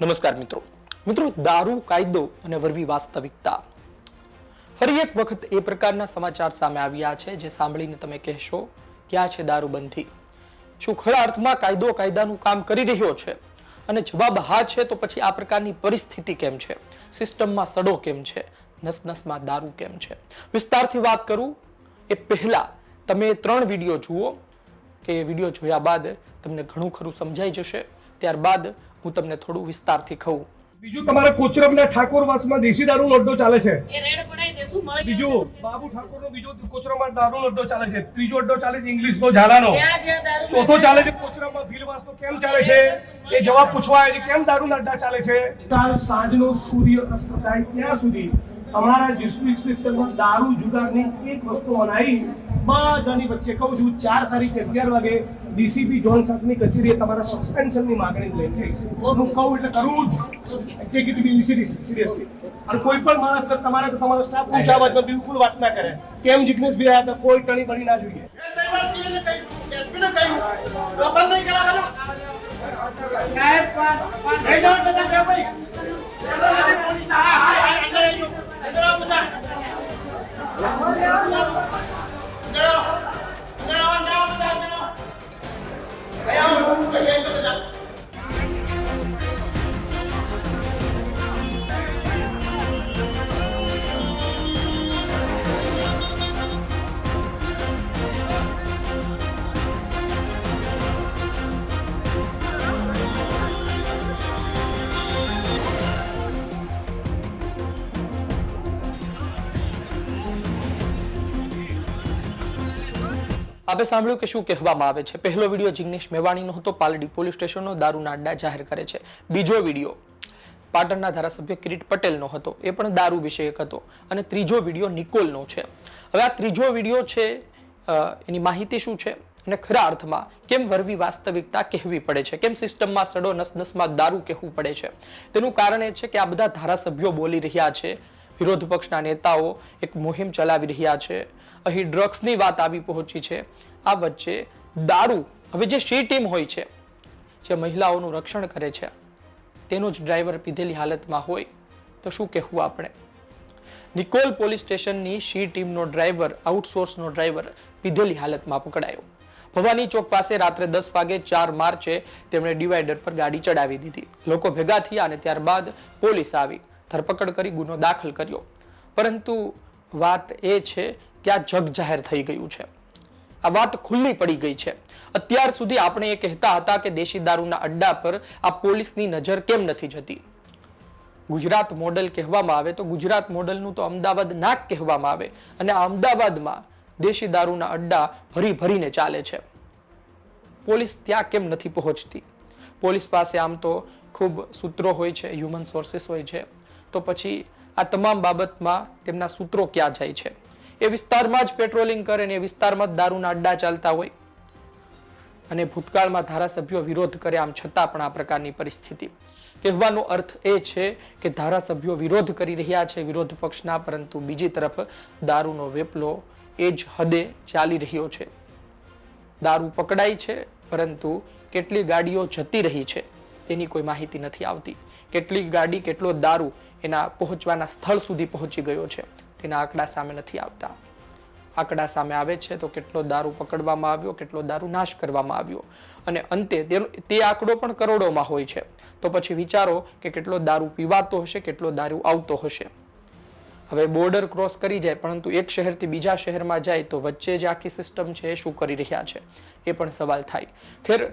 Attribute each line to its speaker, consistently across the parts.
Speaker 1: નમસ્કાર મિત્રો દારૂ કાયદો અને વરવી વાસ્તવિકતા ફરી એક વખત એ પ્રકારના સમાચાર સામે આવ્યા છે જે સાંભળીને તમે કહેશો ક્યાં છે દારૂબંધી? શું ખરા અર્થમાં કાયદો કાયદાનું કામ કરી રહ્યો છે? અને જવાબ હા છે તો પછી આ પ્રકારની પરિસ્થિતિ કેમ છે? સિસ્ટમમાં સડો કેમ છે? નસનસમાં દારૂ કેમ છે? વિસ્તારથી વાત કરું એ પહેલા તમે 3 વિડીયો જુઓ કે વિડીયો જોયા બાદ તમને ઘણું ખરું સમજાઈ જશે. ત્યારબાદ હું તમને થોડું વિસ્તારથી કહું.
Speaker 2: બીજું તમારે કોચરબના ઠાકોરવાસમાં દેશી દારૂનો અડ્ડો ચાલે છે.
Speaker 3: એ રેડ પડાઈ દેશું મળે.
Speaker 2: બીજું બાબુ ઠાકોરનો બીજો કોચરબમાં દારૂનો અડ્ડો ચાલે છે. ત્રીજો અડ્ડો ચાલે છે ઇંગ્લિશનો ઝાલાનો. ચોથો ચાલે છે કોચરબમાં ભીલવાસનો. કેમ ચાલે છે એ જવાબ પૂછવા આવે છે. કેમ દારૂના અડ્ડા ચાલે છે? કાલ સાંજનો સૂર્ય અસ્ત થાય ત્યાં સુધી અમારા ડિસ્ટ્રિક્ટ ઇન્સ્પેક્ટરમાં દારૂ જુગારની એક વસ્તુ બનાવી બધાની વચ્ચે કહું છું 4 તારીખે 11 વાગે ડીસીપી જોન સાહેબની કચેરીએ તમારા સસ્પેન્શનની માંગણી લઈને થઈ છે. હું કહું એટલે કરું જ ટેક ઇટ બી સિરિયસલી. અને કોઈ પણ માણસ તમારા કે તમારો સ્ટાફ ઊંચા અવાજમાં બિલકુલ વાત ના કરે. કેમ જિગ્નેશભાઈ આ તો કોઈ ટણી બની ના જોઈએ.
Speaker 1: આપણે સાંભળ્યું કે શું કહેવામાં આવે છે. પહેલો વિડીયો જિગ્નેશ મેવાણીનો હતો. પાલડી પોલીસ સ્ટેશનનો દારૂના અડ્ડા જાહેર કરે છે. બીજો વિડીયો પાટણના ધારાસભ્ય કિરીટ પટેલનો હતો. એ પણ દારૂ વિષયક હતો. અને ત્રીજો વિડીયો નિકોલનો છે. હવે આ ત્રીજો વિડીયો છે એની માહિતી શું છે અને ખરા અર્થમાં કેમ વરવી વાસ્તવિકતા કહેવી પડે છે, કેમ સિસ્ટમમાં સડો નસનસમાં દારૂ કહેવું પડે છે, તેનું કારણ એ છે કે આ બધા ધારાસભ્યો બોલી રહ્યા છે. વિરોધ પક્ષના નેતાઓ એક મુહિમ ચલાવી રહ્યા છે. અહીં ડ્રગ્સની વાત આવી પહોંચી છે. આ વચ્ચે દારૂ, હવે જે શી ટીમ હોય છે જે મહિલાઓનું રક્ષણ કરે છે તેનો જ ડ્રાઈવર પીધેલી હાલતમાં હોય તો શું કહેવું આપણે? નિકોલ પોલીસ સ્ટેશનની શી ટીમનો ડ્રાઈવર, આઉટસોર્સનો ડ્રાઈવર પીધેલી હાલતમાં પકડાયો. ભવાની ચોક પાસે રાત્રે 10 વાગે 4 માર્ચે તેમણે ડિવાઈડર પર ગાડી ચડાવી દીધી. લોકો ભેગા થયા અને ત્યારબાદ પોલીસ આવી, ધરપકડ કરી ગુનો દાખલ કર્યો. પરંતુ વાત એ છે કે આ જગ જાહેર થઈ ગયું છે. આ વાત ખુલ્લી પડી ગઈ છે. અત્યાર સુધી આપણે એ કહેતા હતા કે દેશી દારૂના અડ્ડા પર આ પોલીસની નજર કેમ નથી જતી. ગુજરાત મોડલ કહેવામાં આવે તો ગુજરાત મોડલનું તો અમદાવાદ નાક કહેવામાં આવે. અને આ અમદાવાદમાં દેશી દારૂના અડ્ડા ભરી ભરીને ચાલે છે. પોલીસ ત્યાં કેમ નથી પહોંચતી? પોલીસ પાસે આમ તો ખૂબ સૂત્રો હોય છે, હ્યુમન સોર્સિસ હોય છે. તો પછી આ તમામ બાબતમાં તેમના સૂત્રો ક્યાં જાય છે? એ વિસ્તારમાં જ પેટ્રોલિંગ કરે ને એ વિસ્તારમાં જ દારૂના અડ્ડા ચાલતા હોય. અને ભૂતકાળમાં ધારાસભ્યો વિરોધ કરે આમ છતાં પણ આ પ્રકારની પરિસ્થિતિ. કહેવાનો અર્થ એ છે કે ધારાસભ્યો વિરોધ કરી રહ્યા છે વિરોધ પક્ષના, પરંતુ બીજી તરફ દારૂનો વેપલો એ જ હદે ચાલી રહ્યો છે. દારૂ પકડાય છે પરંતુ કેટલી ગાડીઓ જતી રહી છે તેની કોઈ માહિતી નથી આવતી. કેટલી ગાડી, કેટલો દારૂ એના પહોંચવાના સ્થળ સુધી પહોંચી ગયો છે તેના આંકડા સામે નથી આવતા. આંકડા સામે આવે છે તો કેટલો દારૂ પકડવામાં આવ્યો, કેટલો દારૂ નાશ કરવામાં આવ્યો, અને અંતે તે આંકડો પણ કરોડોમાં હોય છે. તો પછી વિચારો કે કેટલો દારૂ પીવાતો હશે, કેટલો દારૂ આવતો હશે. હવે બોર્ડર ક્રોસ કરી જાય પરંતુ એક શહેરથી બીજા શહેરમાં જાય તો વચ્ચે જે આખી સિસ્ટમ છે એ શું કરી રહ્યા છે એ પણ સવાલ થાય. ખેર,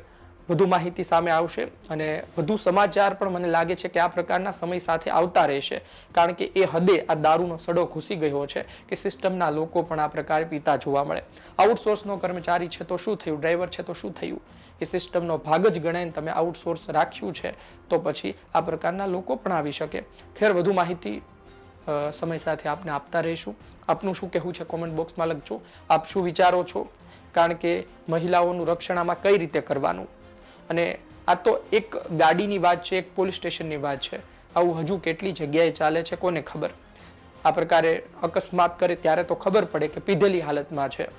Speaker 1: વધુ માહિતી સામે આવશે અને વધુ સમાચાર પણ મને લાગે છે કે આ પ્રકારના સમય સાથે આવતા રહેશે. કારણ કે એ હદે આ દારૂનો સડો ઘૂસી ગયો છે કે સિસ્ટમના લોકો પણ આ પ્રકારે પીતા જોવા મળે. આઉટસોર્સનો કર્મચારી છે તો શું થયું? ડ્રાઈવર છે તો શું થયું? એ સિસ્ટમનો ભાગ જ ગણાઈને તમે આઉટસોર્સ રાખ્યું છે તો પછી આ પ્રકારના લોકો પણ આવી શકે. ખેર, વધુ માહિતી સમય સાથે આપને આપતા રહીશું. આપનું શું કહેવું છે કોમેન્ટ બોક્સમાં લખજો. આપ શું વિચારો છો? કારણ કે મહિલાઓનું રક્ષણ આમાં કઈ રીતે કરવાનું? અને આ તો એક ગાડીની વાત છે, એક પોલીસ સ્ટેશનની વાત છે. આવું હજુ કેટલી જગ્યાએ ચાલે છે કોને ખબર? આ પ્રકારે અકસ્માત કરે ત્યારે તો ખબર પડે કે પીધેલી હાલતમાં છે.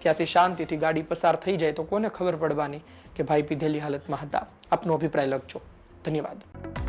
Speaker 1: ત્યાંથી શાંતિથી ગાડી પસાર થઈ જાય તો કોને ખબર પડવાની કે ભાઈ પીધેલી હાલતમાં હતા? આપનો અભિપ્રાય લખજો. ધન્યવાદ.